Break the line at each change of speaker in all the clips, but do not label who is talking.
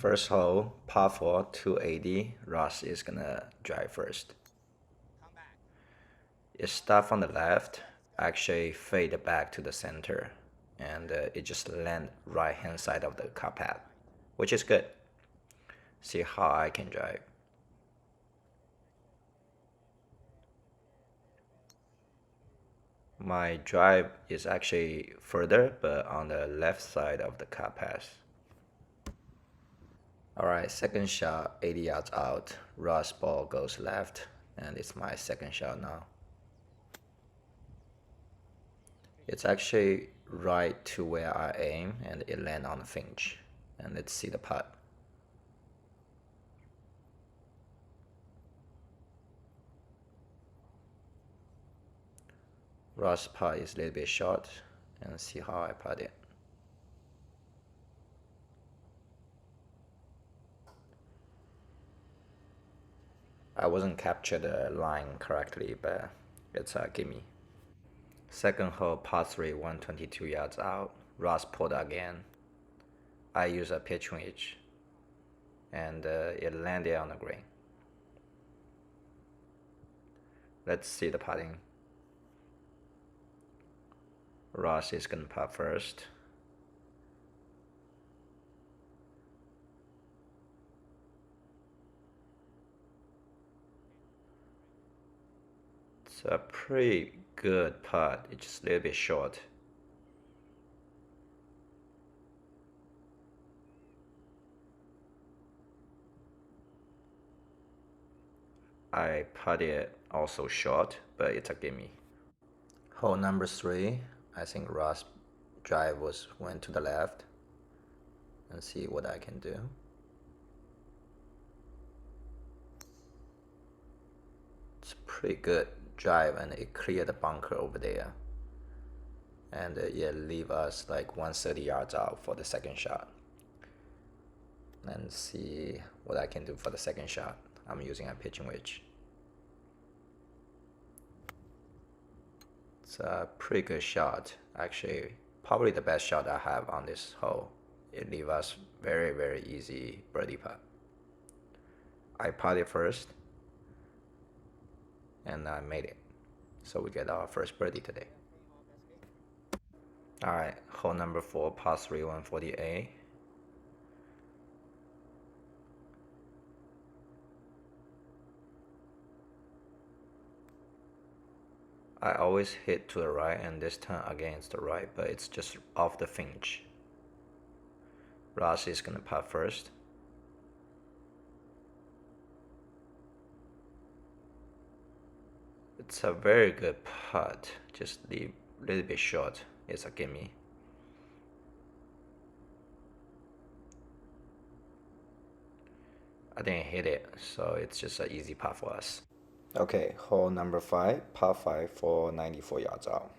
First hole, par 4, 280. Ross is gonna drive first. It start from the left, actually fade back to the center, and it just land right hand side of the car path, which is good. See how I can drive. My drive is actually further, but on the left side of the car path. Alright, second shot, 80 yards out. Ross ball goes left, and it's my second shot now. It's actually right to where I aim, and it land on the finch. And let's see the putt. Ross putt is a little bit short, and see how I putt it. I wasn't capture the line correctly, but it's a gimme. Second hole, par 3, 122 yards out. Ross pulled again. I use a pitch wedge, and it landed on the green. Let's see the putting. Ross is gonna putt first. It's a pretty good putt. It's just a little bit short. I putted it also short, but it's a gimme. Hole number 3, I think Ross drive went to the left, and see what I can do. It's pretty good drive, and it cleared the bunker over there, and it leave us like 130 yards out for the second shot. And see what I can do for the second shot. I'm using a pitching wedge. It's a pretty good shot, actually probably the best shot I have on this hole. It leave us very easy birdie putt. I putted first, and I made it. So we get our first birdie today. Alright, hole number 4, par 3, 148. I always hit to the right, and this time again it's the right, but it's just off the finch. Ross is gonna putt first. It's a very good putt, just a little bit short. It's a gimme. I didn't hit it, so it's just an easy putt for us. Okay, hole number 5, par 5 for 94 yards out.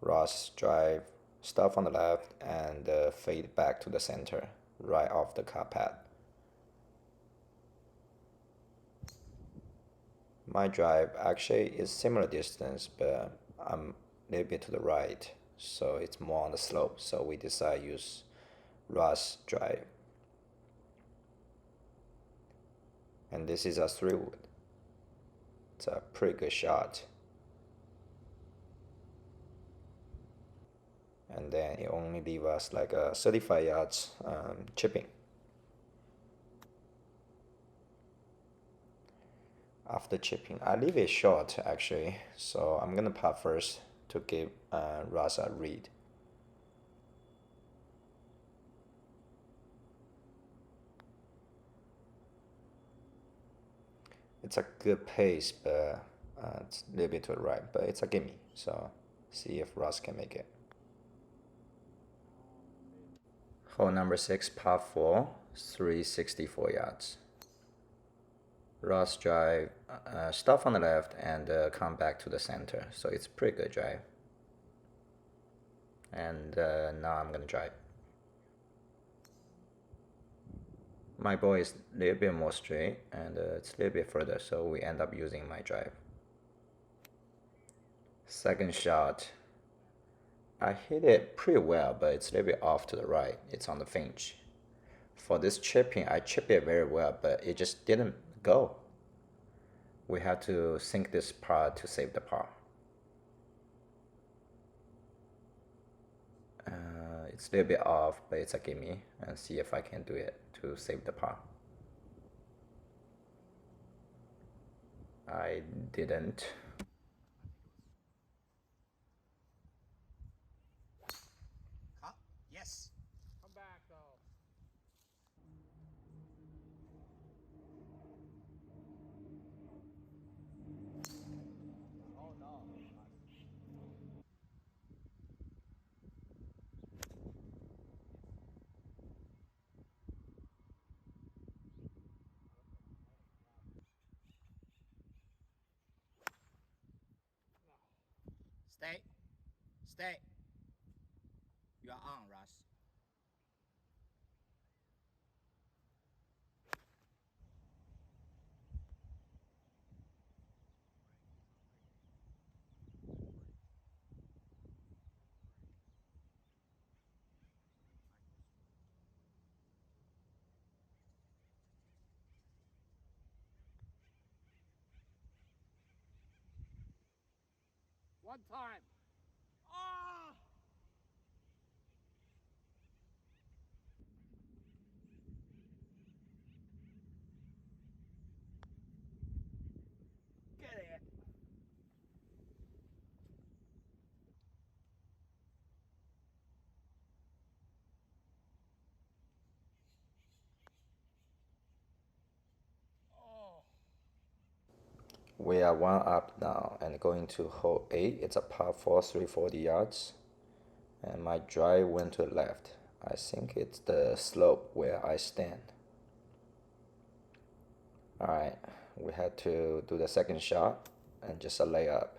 Ross drive, start on the left, and fade back to the center, right off the car path. My drive actually is similar distance, but I'm a little bit to the right, so it's more on the slope, so we decide to use Ross drive. And this is a 3-wood. It's a pretty good shot. And then it only leave us like 35 yards chipping. After chipping, I leave it short actually, so I'm gonna putt first to give Ross a read. It's a good pace, but it's a little bit to the right, but it's a gimme, so see if Ross can make it. Hole number 6, par 4, 364 yards. Ross drive, start on the left and come back to the center, so it's a pretty good drive. And now I'm gonna drive. My ball is a little bit more straight, and it's a little bit further, so we end up using my drive. Second shot, I hit it pretty well, but it's a little bit off to the right. It's on the finch. For this chipping, I chip it very well, but it just didn't go. We have to sink this part to save the par. It's a little bit off, but it's a gimme, and see if I can do it to save the par. I didn't.
Yes. Come back though. Oh no. Stay. Stay. You are on, Russ. One time. Oh! Get it. Oh.
We are one up now and going to hole 8. It's a par 4, 340 yards. And my drive went to the left. I think it's the slope where I stand. Alright, we had to do the second shot and just a layup.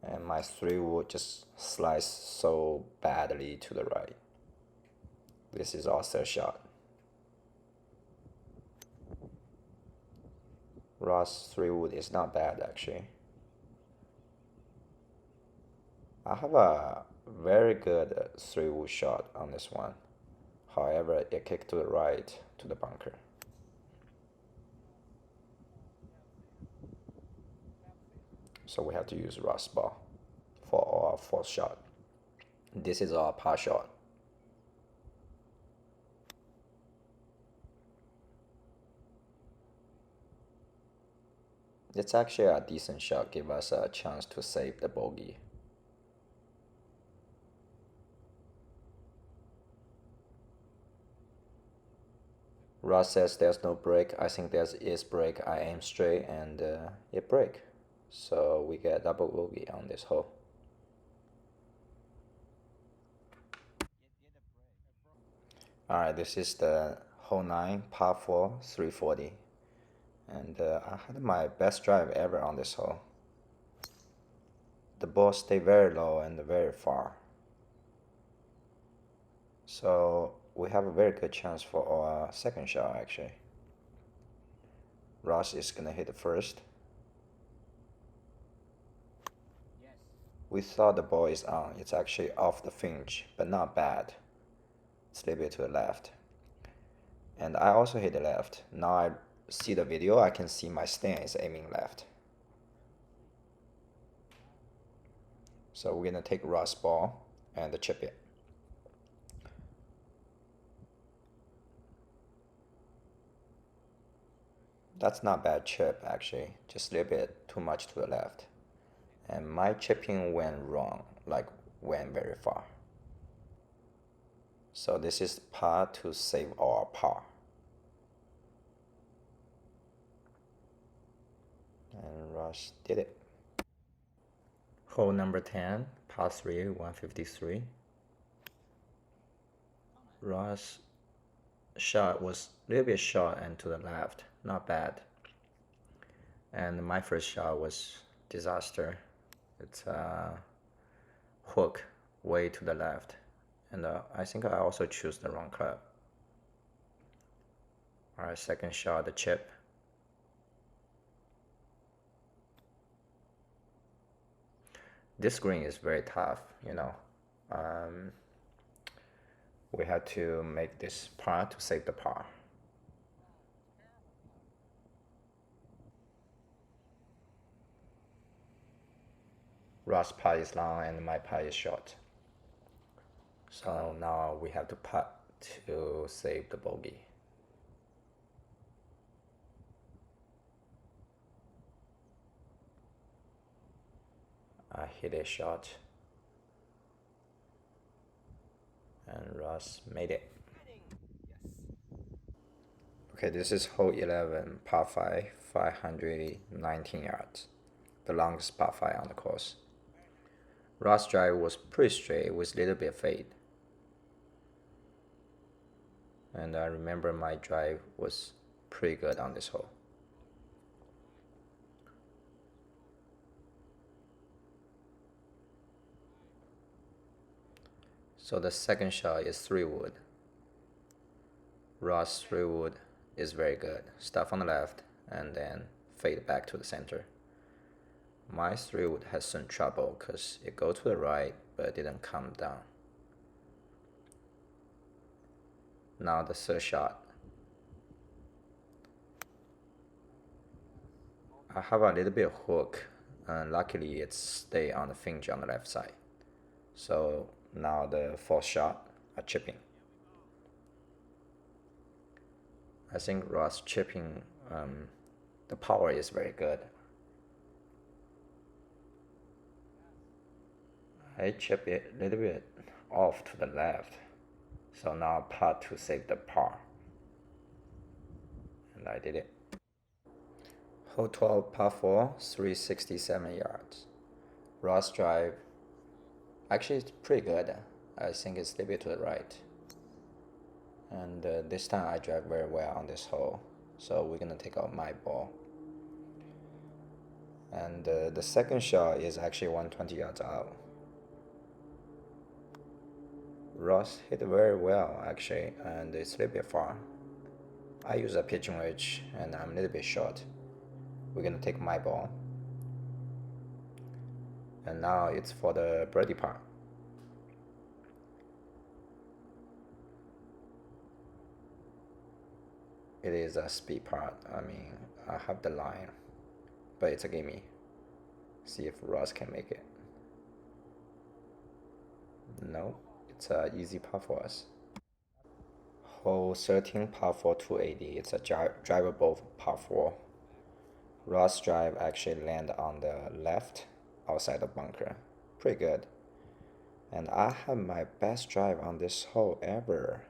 And my 3-wood just sliced so badly to the right. This is our third shot. Ross 3-wood is not bad actually. I have a very good 3-wood shot on this one. However, it kicked to the right to the bunker. So we have to use Ross ball for our fourth shot. This is our par shot. It's actually a decent shot, give us a chance to save the bogey. Ross says there's no break. I think there is break. I aim straight and it break. So we get double bogey on this hole. Alright, this is the hole 9, par 4, 340. And I had my best drive ever on this hole. The ball stayed very low and very far. So we have a very good chance for our second shot actually. Ross is gonna hit the first.
Yes.
We thought the ball is on. It's actually off the fringe, but not bad. It's a little bit to the left. And I also hit the left. Now I see the video, I can see my stand is aiming left. So we're gonna take Ross ball and chip it. That's not bad chip actually, just a little bit too much to the left. And my chipping went wrong, like went very far. So this is par to save our par. And Ross did it. Hole number 10, par 3, 153. Ross shot was a little bit short and to the left, not bad. And my first shot was disaster. It's a hook way to the left. And I think I also choose the wrong club. Alright, second shot, the chip. This green is very tough, you know. We have to make this par to save the par. Ross par is long and my par is short. So now we have to putt to save the bogey. I hit a shot and Ross made it. Okay, this is hole 11, par 5, 519 yards, the longest par 5 on the course. Ross' drive was pretty straight with a little bit of fade. And I remember my drive was pretty good on this hole. So the second shot is 3-wood. Ross 3-wood is very good. Stuff on the left and then fade back to the center. My 3-wood has some trouble because it go to the right but didn't come down. Now the third shot. I have a little bit of hook and luckily it stay on the hinge on the left side. So now the fourth shot, a chipping. I think Ross chipping, the power is very good. I chip it a little bit off to the left. So now putt to save the par. And I did it. Hole 12, par 4, 367 yards. Ross drive, actually it's pretty good. I think it's a little bit to the right. And this time I drive very well on this hole. So we're gonna take out my ball. And the second shot is actually 120 yards out. Ross hit very well actually, and it's a little bit far. I use a pitching wedge and I'm a little bit short. We're gonna take my ball. And now it's for the birdie part. It is a speed part. I mean, I have the line, but it's a gimme. See if Ross can make it. No, it's an easy par for us. Hole 13, par 4, 280. It's a drivable par 4. Ross drive actually land on the left outside the bunker. Pretty good. And I have my best drive on this hole ever.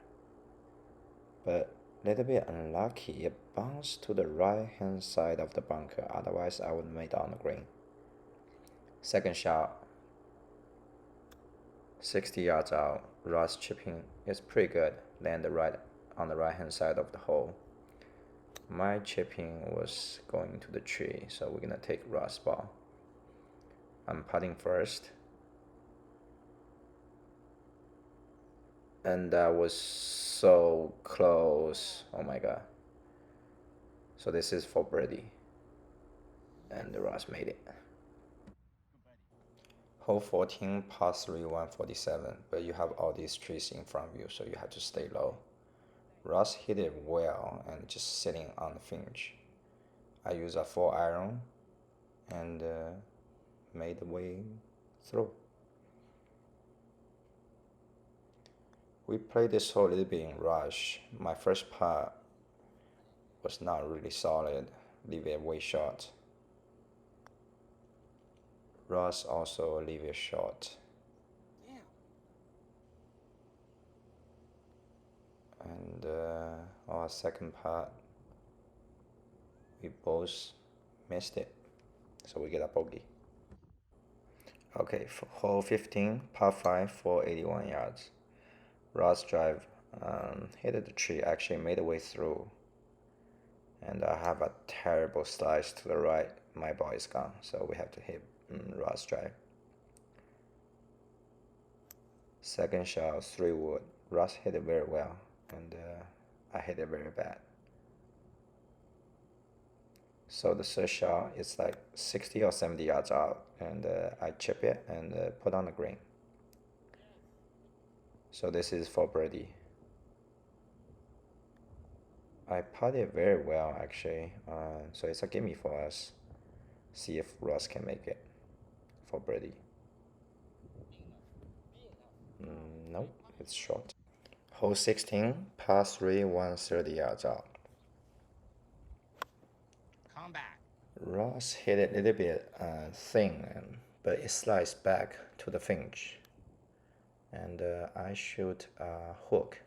But a little bit unlucky, it bounced to the right hand side of the bunker. Otherwise I would have made it on the green. Second shot, 60 yards out. Ross chipping is pretty good. Land right on the right hand side of the hole. My chipping was going to the tree, so we're gonna take Ross ball. I'm putting first. And that was so close. Oh my god. So this is for birdie. And Ross made it. Hole 14, par 3, 147. But you have all these trees in front of you, so you have to stay low. Ross hit it well and just sitting on the hinge. I use a 4-iron and made the way through. We played this hole a little bit in rush. My first putt was not really solid, leave it way short. Ross also leave it short. And our second putt, we both missed it, so we get a bogey. Okay, for hole 15, par 5, 481 yards. Ross drive hit the tree, actually made the way through. And I have a terrible slice to the right. My ball is gone, so we have to hit Ross drive. Second shot, 3-wood. Ross hit it very well, and I hit it very bad. So the third shot is like 60 or 70 yards out, and I chip it and put on the green. So this is for birdie. I putted very well actually, so it's a gimme for us. See if Ross can make it for birdie. Nope, it's short. Hole 16, par 3, 130 yards out.
Come back.
Ross hit it a little bit thin, but it slides back to the finish. And I shoot a hook,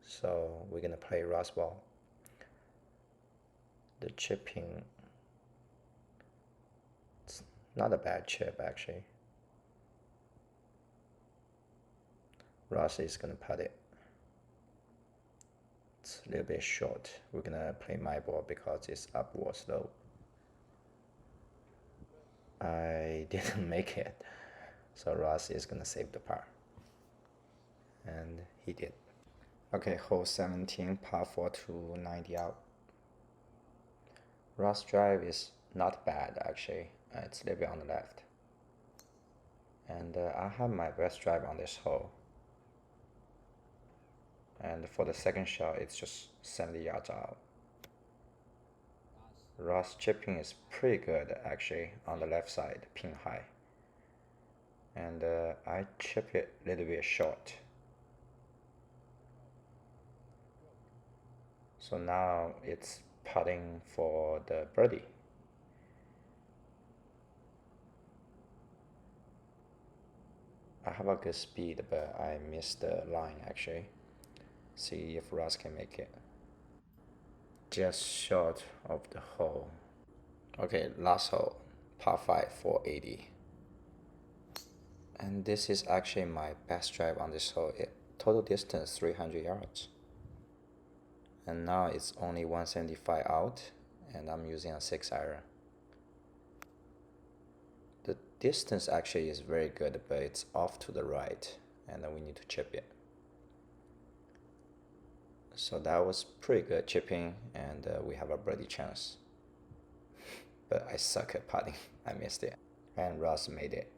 so we're gonna play Ross ball. The chipping, it's not a bad chip actually. Ross is gonna putt it. It's a little bit short. We're gonna play my ball because it's upward slope. I didn't make it, so Ross is gonna save the par. And he did. Okay, hole 17, par 4 to 90 out. Ross drive is not bad actually. It's a little bit on the left. And I have my best drive on this hole. And for the second shot, it's just 70 yards out. Ross chipping is pretty good actually on the left side, pin high. And I chip it a little bit short. So now it's putting for the birdie. I have a good speed, but I missed the line actually. See if Ross can make it. Just short of the hole. Okay, last hole, par 5, 480. And this is actually my best drive on this hole. Total distance 300 yards. And now it's only 175 out, and I'm using a 6-iron. The distance actually is very good, but it's off to the right, and then we need to chip it. So that was pretty good chipping, and we have a birdie chance. But I suck at putting. I missed it. And Ross made it.